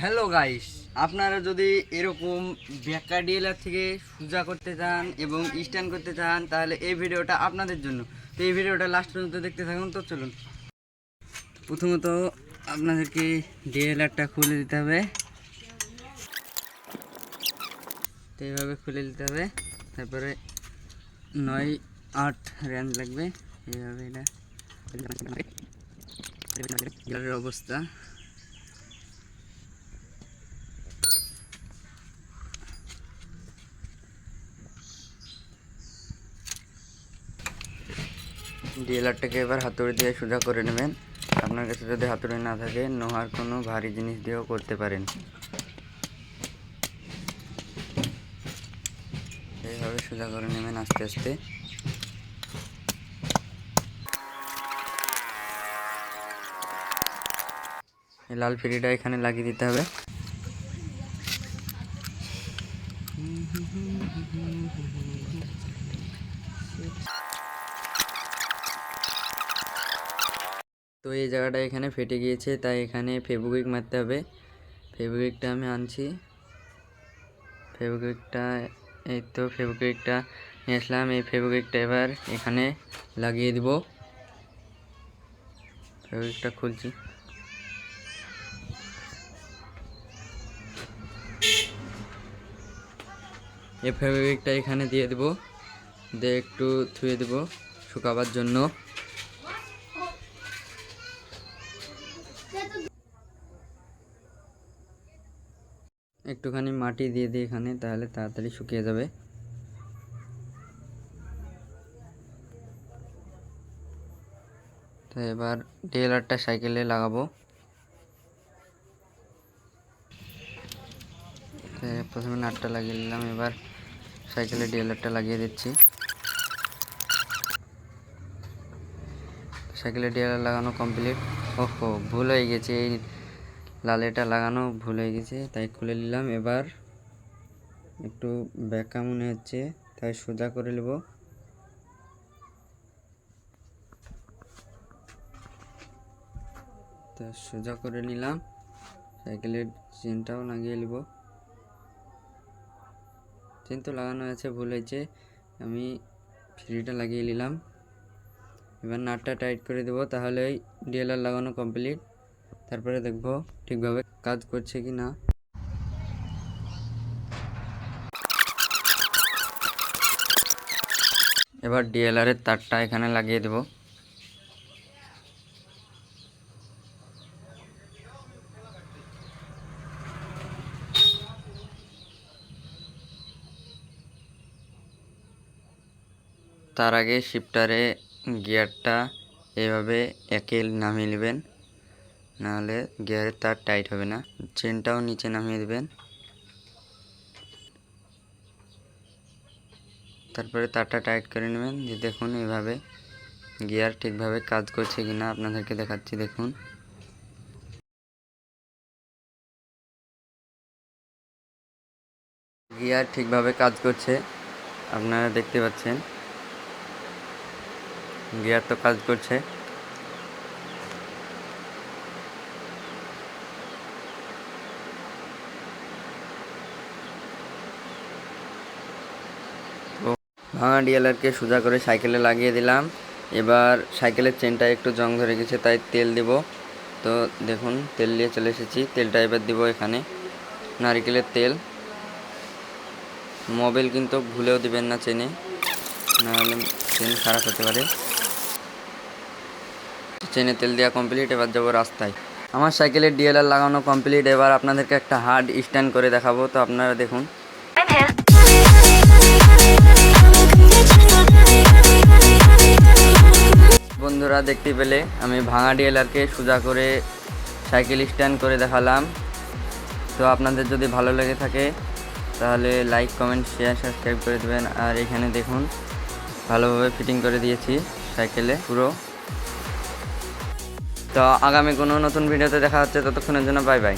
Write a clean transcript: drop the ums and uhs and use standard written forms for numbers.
Hello guys, আপনারা যদি এরকম বেকার ডিএলআর থেকে সোজা করতে চান এবং স্ট্যান্ড করতে চান তাহলে এই ভিডিওটা আপনাদের জন্য। তো এই ভিডিওটা লাস্ট পর্যন্ত দেখতে থাকুন। তো চলুন, প্রথমত আপনাদেরকে ডিএলআরটা খুলে দিতে হবে। তো এইভাবে খুলে দিতে হবে। তারপরে 9-8 রেঞ্জ লাগবে। এইভাবে এটা অবস্থা। ডিএলআরটাকে এবার হাতুড়ি দিয়ে সোজা করে নেবেন। আপনার কাছে যদি হাতুড়ি না থাকে লোহার কোনো ভারী জিনিস দিয়েও করতে পারেন। এইভাবে সোজা করে নেবেন আস্তে আস্তে। এই লাল ফিরিটা এখানে লাগিয়ে দিতে হবে। তো এই জায়গাটা এখানে ফেটে গিয়েছে, তাই এখানে ফেভিকুইক মারতে হবে। ফেভিকুইকটা আমি আনছি। ফেভিকুইকটা এই তো ফেভিকুইকটা নিয়ে আসলাম। এই ফেভিকুইকটা এবার এখানে লাগিয়ে দিব। ফেভিকুইকটা খুলছি। এই ফেভিকুইকটা এখানে দিয়ে দেব, দিয়ে একটু ধুয়ে দেব শুকাবার জন্য। একটুখানি মাটি দিয়ে দিই এখানে, তাহলে তাড়াতাড়ি শুকিয়ে যাবে। তো এবার ডিএলআরটা সাইকেলে লাগাবো। প্রথমে নাটটা লাগিয়ে নিলাম, এবার সাইকেলে ডিএলআরটা লাগিয়ে দিচ্ছি। সাইকেলে ডিএলআর লাগানো কমপ্লিট। ওহো, ভুল হয়ে গেছে, এই লালেটা লাগানো ভুল হয়ে গেছে, তাই খুলে নিলাম। এবার একটু বেঁকা মনে হচ্ছে, তাই সোজা করে নেব। তা সোজা করে নিলাম। সাইকেলের চেনটাও লাগিয়ে নেব। চেন তো লাগানো আছে, ভুল হয়েছে, আমি ফ্রিটা লাগিয়ে নিলাম। এবার নাটটা টাইট করে দেবো, তাহলেই ডিএলআর লাগানো কমপ্লিট। তারপরে দেখব ঠিকভাবে কাজ করছে কি না। এবার ডিএলআরের তারটা এখানে লাগিয়ে দেব। তার আগে শিফটারে গিয়ারটা এভাবে একে নামিয়ে নেবেন, নাহলে গিয়ারের তার টাইট হবে না। চেনটাও নিচে নামিয়ে দেবেন। তারপরে তারটা টাইট করে নেবেন। যে দেখুন এভাবে গিয়ার ঠিকভাবে কাজ করছে কিনা আপনাদেরকে দেখাচ্ছি। দেখুন, গিয়ার ঠিকভাবে কাজ করছে, আপনারা দেখতে পাচ্ছেন গিয়ার তো কাজ করছে। ভাঙা ডিএলআরকে সোজা করে সাইকেলে লাগিয়ে দিলাম। এবার সাইকেলের চেনটা একটু জং ধরে গেছে, তাই তেল দিব। তো দেখুন তেল নিয়ে চলে এসেছি। তেলটা এবার দিব এখানে, নারকেলের তেল। মোবিল কিন্তু ভুলেও দিবেন না চেনে, নাহলে চেন খারাপ হতে পারে। চেনে তেল দেওয়া কমপ্লিট। এবার যাবো রাস্তায়। আমার সাইকেলের ডিএলআর লাগানো কমপ্লিট। এবার আপনাদেরকে একটা হার্ড স্ট্যান্ড করে দেখাবো। তো আপনারা দেখুন। বন্ধুরা দেখতে পেলে আমি ভাঙা ডিএলআরকে সোজা করে সাইকেল স্ট্যান্ড করে দেখালাম। তো আপনাদের যদি ভালো লেগে থাকে তাহলে লাইক, কমেন্ট, শেয়ার, সাবস্ক্রাইব করে দেবেন। আর এখানে দেখুন ভালোভাবে ফিটিং করে দিয়েছি সাইকেলে পুরো। তো আগামী কোনো নতুন ভিডিওতে দেখা হচ্ছে, ততক্ষণের জন্য বাই বাই।